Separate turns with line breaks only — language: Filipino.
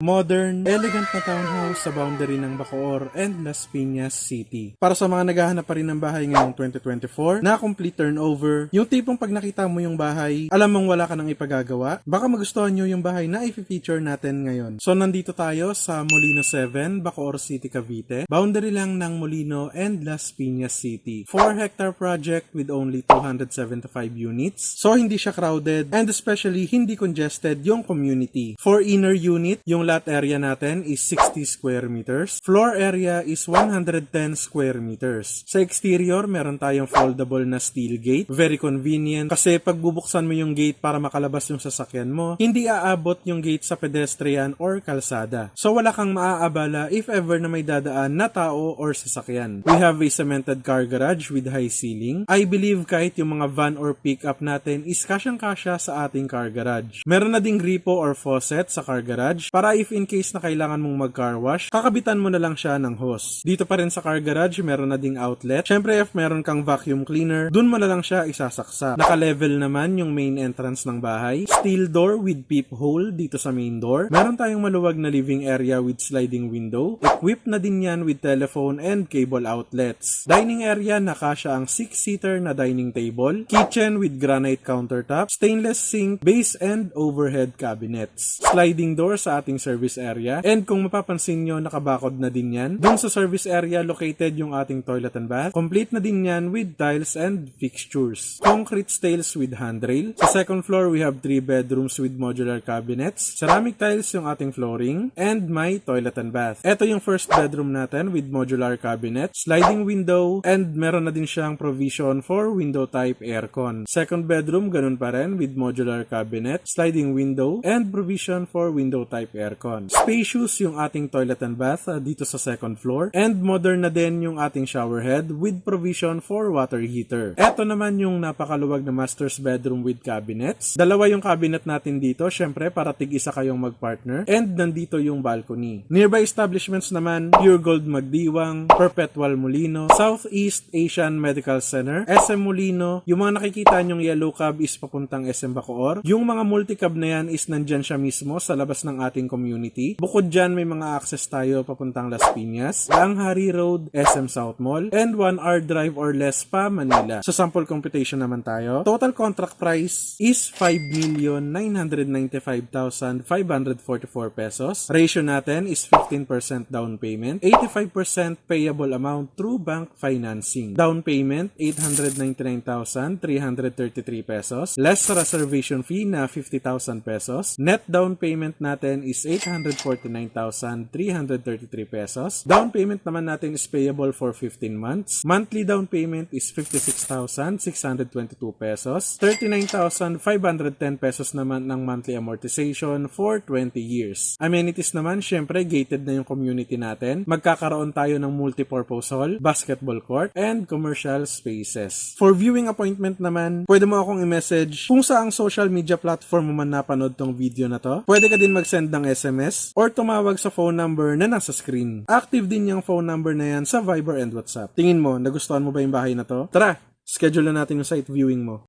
Modern, elegant na townhouse sa boundary ng Bacoor and Las Piñas City. Para sa mga naghahanap pa rin ng bahay ngayong 2024 na complete turnover, yung tipong pag nakita mo yung bahay, alam mong wala ka nang ipagagawa, baka magustuhan nyo yung bahay na i-feature natin ngayon. So nandito tayo sa Molino 7, Bacoor City, Cavite. Boundary lang ng Molino and Las Piñas City. 4-hectare project with only 275 units. So hindi siya crowded and especially hindi congested yung community. For inner unit, yung lot area natin is 60 square meters. Floor area is 110 square meters. Sa exterior, meron tayong foldable na steel gate. Very convenient kasi pag bubuksan mo yung gate para makalabas yung sasakyan mo, hindi aabot yung gate sa pedestrian or kalsada. So wala kang maaabala if ever na may dadaan na tao or sasakyan. We have a cemented car garage with high ceiling. I believe kahit yung mga van or pickup natin is kasyang-kasya sa ating car garage. Meron na ding gripo or faucet sa car garage para if in case na kailangan mong mag-car wash, kakabitan mo na lang siya ng hose. Dito pa rin sa car garage, meron na ding outlet. Syempre, if meron kang vacuum cleaner, dun mo na lang siya isasaksa. Naka-level naman yung main entrance ng bahay. Steel door with peephole dito sa main door. Meron tayong maluwag na living area with sliding window. Equipped na din yan with telephone and cable outlets. Dining area, nakasya ang 6-seater na dining table. Kitchen with granite countertop. Stainless sink, base and overhead cabinets. Sliding door sa ating service area. And kung mapapansin nyo, nakabakod na din yan. Doon sa service area, located yung ating toilet and bath. Complete na din yan with tiles and fixtures. Concrete stairs with handrail. Sa second floor, we have 3 bedrooms with modular cabinets. Ceramic tiles yung ating flooring. And my toilet and bath. Ito yung first bedroom natin with modular cabinet, sliding window, and meron na din siyang provision for window type aircon. Second bedroom, ganun pa rin with modular cabinet, sliding window, and provision for window type aircon. Spacious yung ating toilet and bath dito sa second floor. And modern na din yung ating shower head with provision for water heater. Ito naman yung napakaluwag na master's bedroom with cabinets. Dalawa yung cabinet natin dito, syempre para tig-isa kayong magpartner. And nandito yung balcony. Nearby establishments naman, Pure Gold Magdiwang, Perpetual Molino, Southeast Asian Medical Center, SM Molino. Yung mga nakikita nyong yellow cab is papuntang SM Bacoor. Yung mga multi-cab na yan is nandyan siya mismo sa labas ng ating community. Bukod dyan, may mga access tayo papuntang Las Piñas, Langhari Road, SM South Mall, and 1 hour drive or less pa Manila. So sample computation naman tayo. Total contract price is 5,995,544 pesos. Ratio natin is 15% down payment, 85% payable amount through bank financing. Down payment, 899,333 pesos. Less reservation fee na 50,000 pesos. Net down payment natin is 849,333 pesos. Down payment naman natin is payable for 15 months. Monthly down payment is 56,622 pesos. 39,510 pesos naman ng monthly amortization for 20 years. Amenities naman, syempre gated na yung community natin. Magkakaroon tayo ng multipurpose hall, basketball court, and commercial spaces. For viewing appointment naman, pwede mo akong i-message kung saang social media platform mo man napanood tong video na to. Pwede ka din mag-send ng SMS or tumawag sa phone number na nasa screen. Active din yung phone number na yan sa Viber and WhatsApp. Tingin mo, nagustuhan mo ba yung bahay na to? Tara, schedule na natin yung site viewing mo.